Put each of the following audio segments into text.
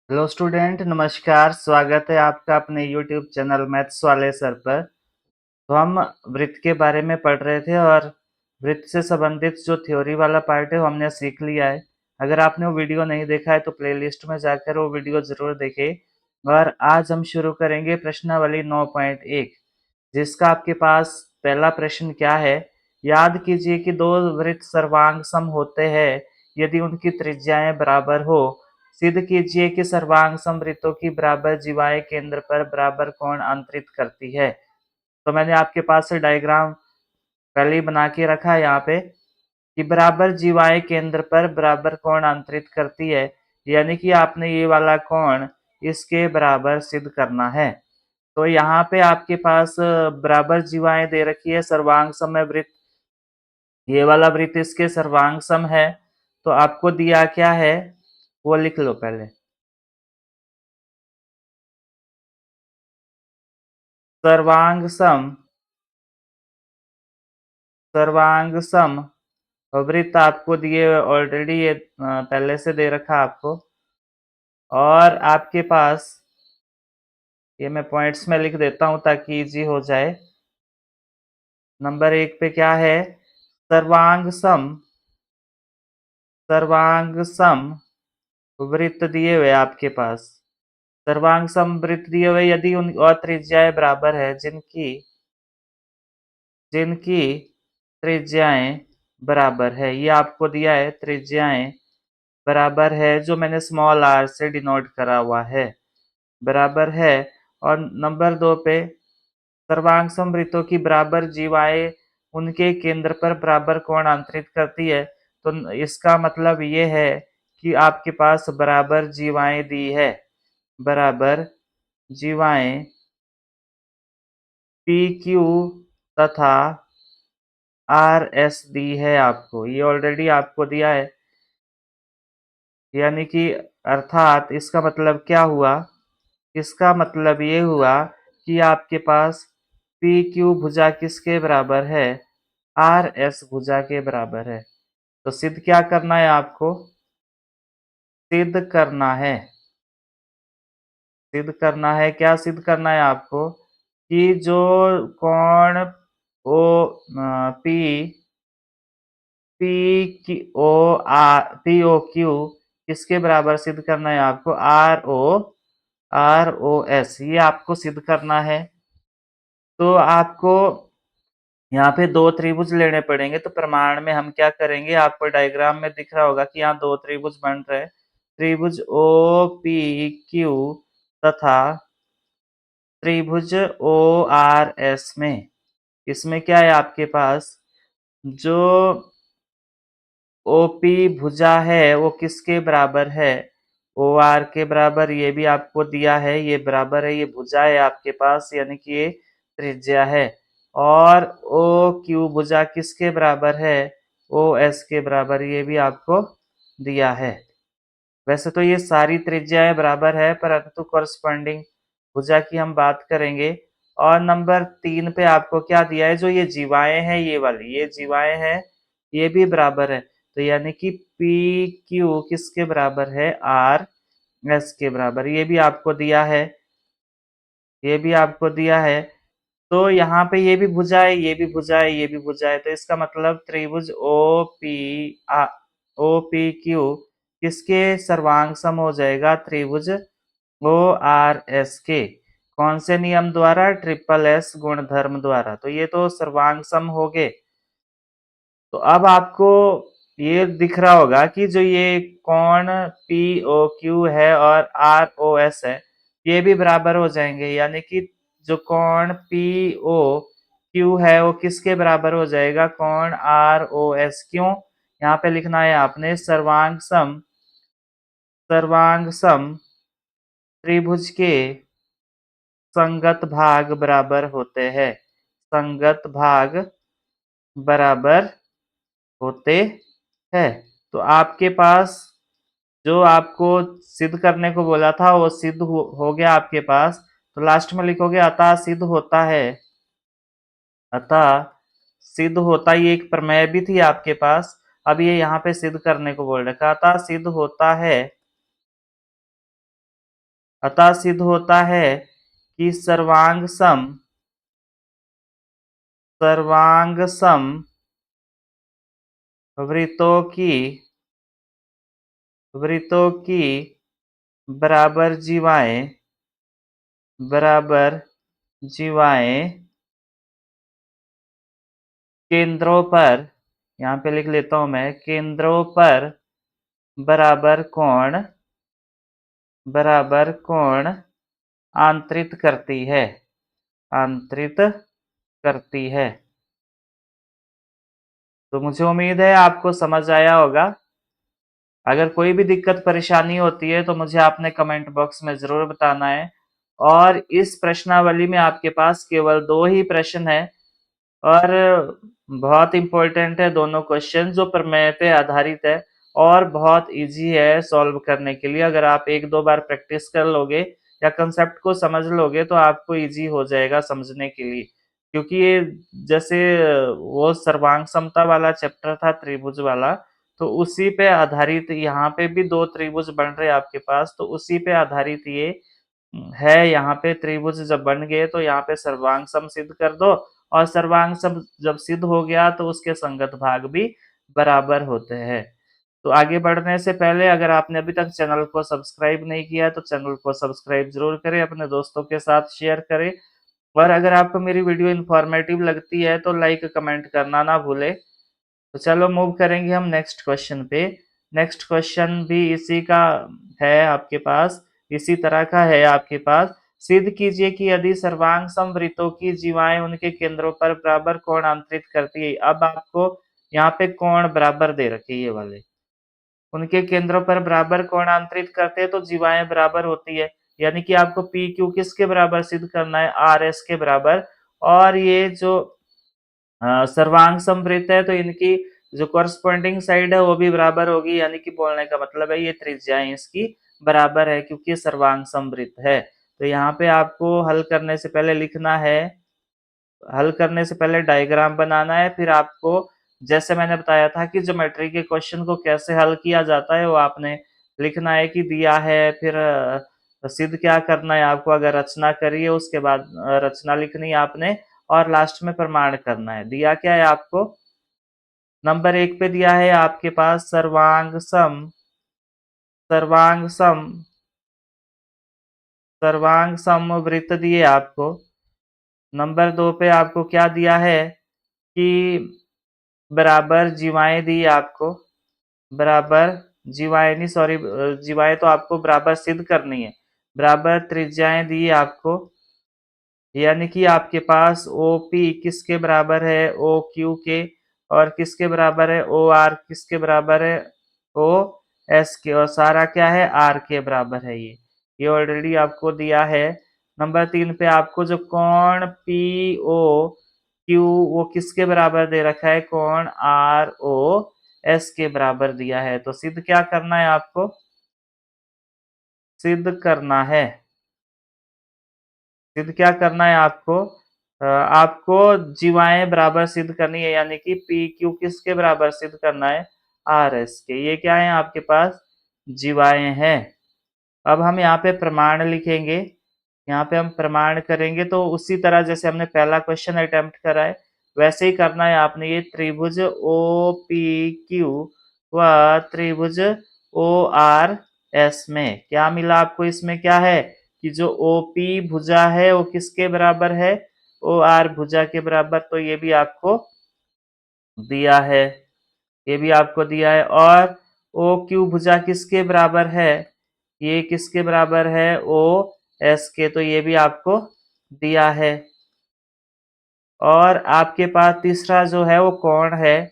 Hello student, नमस्कार। स्वागत है आपका अपने यूट्यूब चैनल मैथ्स वाले सर पर। तो हम वृत्त के बारे में पढ़ रहे थे और वृत्त से संबंधित जो थ्योरी वाला पार्ट है वो हमने सीख लिया है। अगर आपने वो वीडियो नहीं देखा है तो प्लेलिस्ट में जाकर वो वीडियो जरूर देखें। और आज हम शुरू करेंगे प्रश्नावली 9.1, जिसका आपके पास पहला प्रश्न क्या है। याद कीजिए कि दो वृत्त सर्वांग सम होते हैं यदि उनकी त्रिज्याएं बराबर हो। सिद्ध कीजिए कि सर्वांग सम वृत्तों की बराबर जीवाएं केंद्र पर बराबर कोण अंतरित करती है। तो मैंने आपके पास से डायग्राम पहले ही बना के रखा है यहाँ पे कि बराबर जीवाएं केंद्र पर बराबर कोण अंतरित करती है, यानी कि आपने ये वाला कोण इसके बराबर सिद्ध करना है। तो यहाँ पे आपके पास बराबर जीवाएं दे रखी है, सर्वांग सम वृत्त, ये वाला वृत्त इसके सर्वांग सम है। तो आपको दिया क्या है वो लिख लो पहले। सर्वांग सम, सर्वांग सम वृत्त आपको दिए ऑलरेडी, ये पहले से दे रखा आपको। और आपके पास ये मैं पॉइंट्स में लिख देता हूं ताकि इजी हो जाए। नंबर 1 पे क्या है, सर्वांग सम, सर्वांग सम वृत्त दिए हुए आपके पास। सर्वांग सम वृत्त दिए हुए यदि उन और त्रिज्याएं बराबर है, जिनकी जिनकी त्रिज्याएं बराबर है, ये आपको दिया है त्रिज्याएं बराबर है, जो मैंने स्मॉल आर से डिनोट करा हुआ है, बराबर है। और नंबर 2 पे सर्वांग समवृत्तों की बराबर जीवाएं उनके केंद्र पर बराबर कोण अंतरित करती है। तो इसका मतलब ये है कि आपके पास बराबर जीवाएं दी है, बराबर जीवाएं पी क्यू तथा आर एस दी है आपको, ये ऑलरेडी आपको दिया है। यानी कि अर्थात इसका मतलब क्या हुआ, इसका मतलब ये हुआ कि आपके पास पी क्यू भुजा किसके बराबर है, आर एस भुजा के बराबर है। तो सिद्ध क्या करना है आपको, सिद्ध करना है, सिद्ध करना है, क्या सिद्ध करना है आपको कि जो कोण ओ पी पी की O R P O Q किसके बराबर सिद्ध करना है आपको, आर ओ एस, ये आपको सिद्ध करना है। तो आपको यहाँ पे दो त्रिभुज लेने पड़ेंगे। तो प्रमाण में हम क्या करेंगे, आपको डायग्राम में दिख रहा होगा कि यहाँ दो त्रिभुज बन रहे हैं, त्रिभुज ओ पी क्यू तथा त्रिभुज ओ आर एस में। इसमें क्या है आपके पास, जो ओपी भुजा है वो किसके बराबर है, ओ आर के बराबर। ये भी आपको दिया है, ये बराबर है, ये भुजा है आपके पास, यानी कि ये त्रिज्या है। और ओ क्यू भुजा किसके बराबर है, ओ एस के बराबर, ये भी आपको दिया है। वैसे तो ये सारी त्रिज्याएं बराबर है, परंतु कॉरस्पॉन्डिंग भुजा की हम बात करेंगे। और नंबर 3 पे आपको क्या दिया है, जो ये जीवाएं हैं, ये वाली ये जीवाएं हैं, ये भी बराबर है। तो यानी कि पी क्यू किसके बराबर है, आर एस के बराबर, ये भी आपको दिया है, ये भी आपको दिया है। तो यहाँ पे ये भी भुजा है, ये भी भुजा है, ये भी भुजा है। तो इसका मतलब त्रिभुज ओ पी क्यू किसके सर्वांग सम हो जाएगा, त्रिभुज ओ आर एस के। कौन से नियम द्वारा, ट्रिपल एस गुणधर्म द्वारा। तो ये तो सर्वांग सम हो गए। तो अब आपको ये दिख रहा होगा कि जो ये कोण पी ओ क्यू है और आर ओ एस है, ये भी बराबर हो जाएंगे। यानी कि जो कोण पी ओ क्यू है वो किसके बराबर हो जाएगा, कोण आर ओ एस। क्यों, यहाँ पे लिखना है आपने सर्वांग सम, सर्वांग सम त्रिभुज के संगत भाग बराबर होते हैं, संगत भाग बराबर होते हैं। तो आपके पास जो आपको सिद्ध करने को बोला था वो सिद्ध हो गया आपके पास। तो लास्ट में लिखोगे अतः सिद्ध होता है, अतः सिद्ध होता, ये एक प्रमेय भी थी आपके पास। अब ये यहाँ पे सिद्ध करने को बोल रखा, अतः सिद्ध होता है अतः सिद्ध होता है कि सर्वांग सम वृत्तों की बराबर जीवाएं केंद्रों पर, यहाँ पे लिख लेता हूं मैं, केंद्रों पर बराबर कोण आंतरित करती है। तो मुझे उम्मीद है आपको समझ आया होगा। अगर कोई भी दिक्कत परेशानी होती है तो मुझे आपने कमेंट बॉक्स में जरूर बताना है। और इस प्रश्नावली में आपके पास केवल 2 ही प्रश्न है और बहुत इंपॉर्टेंट है दोनों क्वेश्चन, जो प्रमेय पे आधारित है और बहुत इजी है सॉल्व करने के लिए। अगर आप 1-2 बार प्रैक्टिस कर लोगे या कंसेप्ट को समझ लोगे तो आपको इजी हो जाएगा समझने के लिए। क्योंकि ये जैसे वो सर्वांग समता वाला चैप्टर था त्रिभुज वाला, तो उसी पे आधारित यहाँ पे भी 2 त्रिभुज बन रहे हैं आपके पास, तो उसी पे आधारित ये है। यहाँ पे त्रिभुज जब बन गए तो यहाँ पे सर्वांग सम सिद्ध कर दो, और सर्वांग सम जब सिद्ध हो गया तो उसके संगत भाग भी बराबर होते हैं। तो आगे बढ़ने से पहले अगर आपने अभी तक चैनल को सब्सक्राइब नहीं किया तो चैनल को सब्सक्राइब जरूर करें, अपने दोस्तों के साथ शेयर करें, और अगर आपको मेरी वीडियो इन्फॉर्मेटिव लगती है तो लाइक कमेंट करना ना भूले। तो चलो मूव करेंगे हम नेक्स्ट क्वेश्चन पे। नेक्स्ट क्वेश्चन भी इसी का है आपके पास, इसी तरह का है आपके पास। सिद्ध कीजिए कि यदि सर्वांग समवृत्तों की जीवाएं उनके केंद्रों पर बराबर कोण अंतरित करती है। अब आपको यहाँ पे कोण बराबर दे रखे ये वाले, उनके केंद्रों पर बराबर कोण अंतरित करते हैं तो जीवाएं बराबर होती है। यानी कि आपको पी क्यू किसके बराबर सिद्ध करना है, आर एस के बराबर। और ये जो सर्वांग समवृत्त है तो इनकी जो कॉरस्पॉन्डिंग साइड है वो भी बराबर होगी, यानी कि बोलने का मतलब है ये त्रिज्याएं इसकी बराबर है क्योंकि सर्वांग समवृत्त है। तो यहाँ पे आपको हल करने से पहले लिखना है, हल करने से पहले डायग्राम बनाना है, फिर आपको जैसे मैंने बताया था कि ज्योमेट्री के क्वेश्चन को कैसे हल किया जाता है वो आपने लिखना है कि दिया है, फिर सिद्ध क्या करना है आपको, अगर रचना करिए उसके बाद रचना लिखनी है आपने, और लास्ट में प्रमाण करना है। दिया क्या है आपको, नंबर 1 पे दिया है आपके पास सर्वांग सम सर्वांग समवृत्त दिए आपको। नंबर 2 पे आपको क्या दिया है कि बराबर जीवाएं दी आपको, बराबर जीवाएं नहीं, सॉरी, जीवाएं तो आपको बराबर सिद्ध करनी है। बराबर त्रिज्याएं दी आपको, यानी कि आपके पास ओ पी किसके बराबर है, ओ क्यू के, और किसके बराबर है, ओ आर किसके बराबर है, ओ एस के, और सारा क्या है, आर के बराबर है। ये ऑलरेडी आपको दिया है। नंबर 3 पे आपको जो कोण पी ओ क्यू वो किसके बराबर दे रखा है, कोण आर ओ एस के बराबर दिया है। तो सिद्ध क्या करना है आपको, सिद्ध करना है, सिद्ध क्या करना है आपको, आपको जीवाएं बराबर सिद्ध करनी है, यानी कि पी क्यू किसके बराबर सिद्ध करना है, आर एस के। ये क्या है आपके पास, जीवाएं हैं। अब हम यहाँ पे प्रमाण लिखेंगे, यहाँ पे हम प्रमाण करेंगे तो उसी तरह जैसे हमने पहला क्वेश्चन अटेम्प्ट करा है वैसे ही करना है आपने। ये त्रिभुज ओ पी क्यू व त्रिभुज ओ आर एस में क्या मिला आपको, इसमें क्या है कि जो ओ पी भुजा है वो किसके बराबर है, ओ आर भुजा के बराबर। तो ये भी आपको दिया है, ये भी आपको दिया है। और ओ क्यू भुजा किसके बराबर है, ये किसके बराबर है, ओ एस के, तो ये भी आपको दिया है। और आपके पास तीसरा जो है वो कोण है,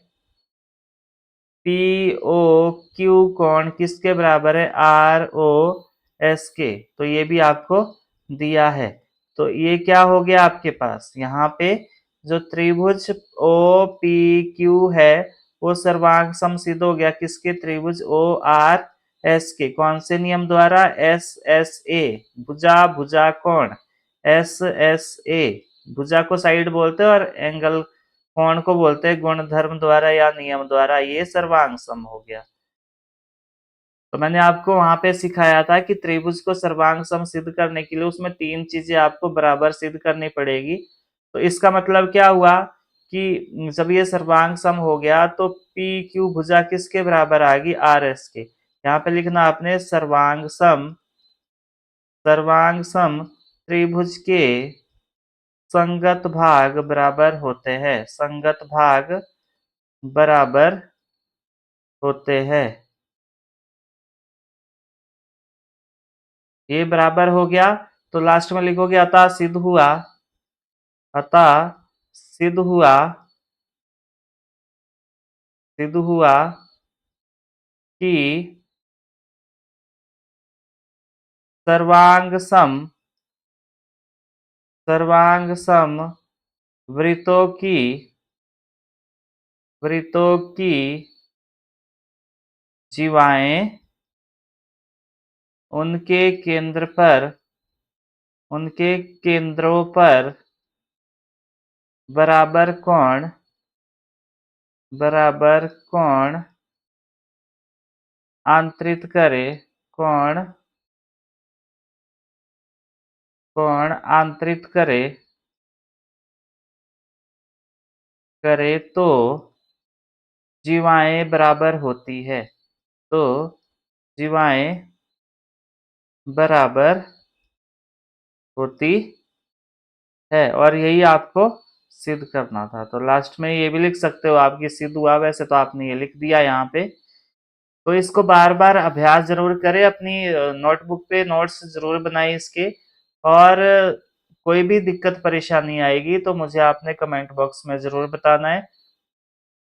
पी ओ क्यू कोण किसके बराबर है, आर ओ एस के, तो ये भी आपको दिया है। तो ये क्या हो गया आपके पास, यहाँ पे जो त्रिभुज ओ पी क्यू है वो सर्वांग समसिद्ध हो गया किसके, त्रिभुज ओ आर एस के। कौन से नियम द्वारा, एस एस ए, भुजा भुजा कोण, एस एस ए, भुजा को साइड बोलते हैं और एंगल कोण को बोलते हैं गुणधर्म द्वारा या नियम द्वारा। ये सर्वांग सम हो गया। तो मैंने आपको वहां पे सिखाया था कि त्रिभुज को सर्वांग सम सिद्ध करने के लिए उसमें 3 चीजें आपको बराबर सिद्ध करनी पड़ेगी। तो इसका मतलब क्या हुआ कि जब ये सर्वांग सम हो गया तो पी क्यू भुजा किसके बराबर आ गई, आर एस के। यहाँ पे लिखना आपने सर्वांग सम त्रिभुज के संगत भाग बराबर होते हैं, संगत भाग बराबर होते हैं। ये बराबर हो गया तो लास्ट में लिखोगे अतः सिद्ध हुआ, अतः सिद्ध हुआ, सिद्ध हुआ कि सर्वांग सम, सर्वांग सम वृत्तों की, वृत्तों की जीवाएं उनके केंद्र पर, उनके केंद्रों पर बराबर कोण, बराबर कोण आंतरित करे, कोण, कोण आंतरित करे, करे तो जीवाएं बराबर होती है, तो जीवाएं बराबर होती है। और यही आपको सिद्ध करना था। तो लास्ट में ये भी लिख सकते हो आपकी सिद्ध हुआ, वैसे तो आपने ये लिख दिया यहाँ पे। तो इसको बार बार अभ्यास जरूर करें, अपनी नोटबुक पे नोट्स जरूर बनाएं इसके। और कोई भी दिक्कत परेशानी आएगी तो मुझे आपने कमेंट बॉक्स में जरूर बताना है।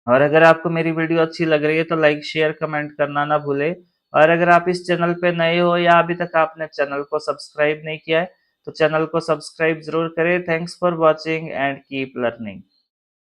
और अगर आपको मेरी वीडियो अच्छी लग रही है तो लाइक शेयर कमेंट करना ना भूले। और अगर आप इस चैनल पे नए हो या अभी तक आपने चैनल को सब्सक्राइब नहीं किया है तो चैनल को सब्सक्राइब जरूर करें। Thanks for watching and keep learning.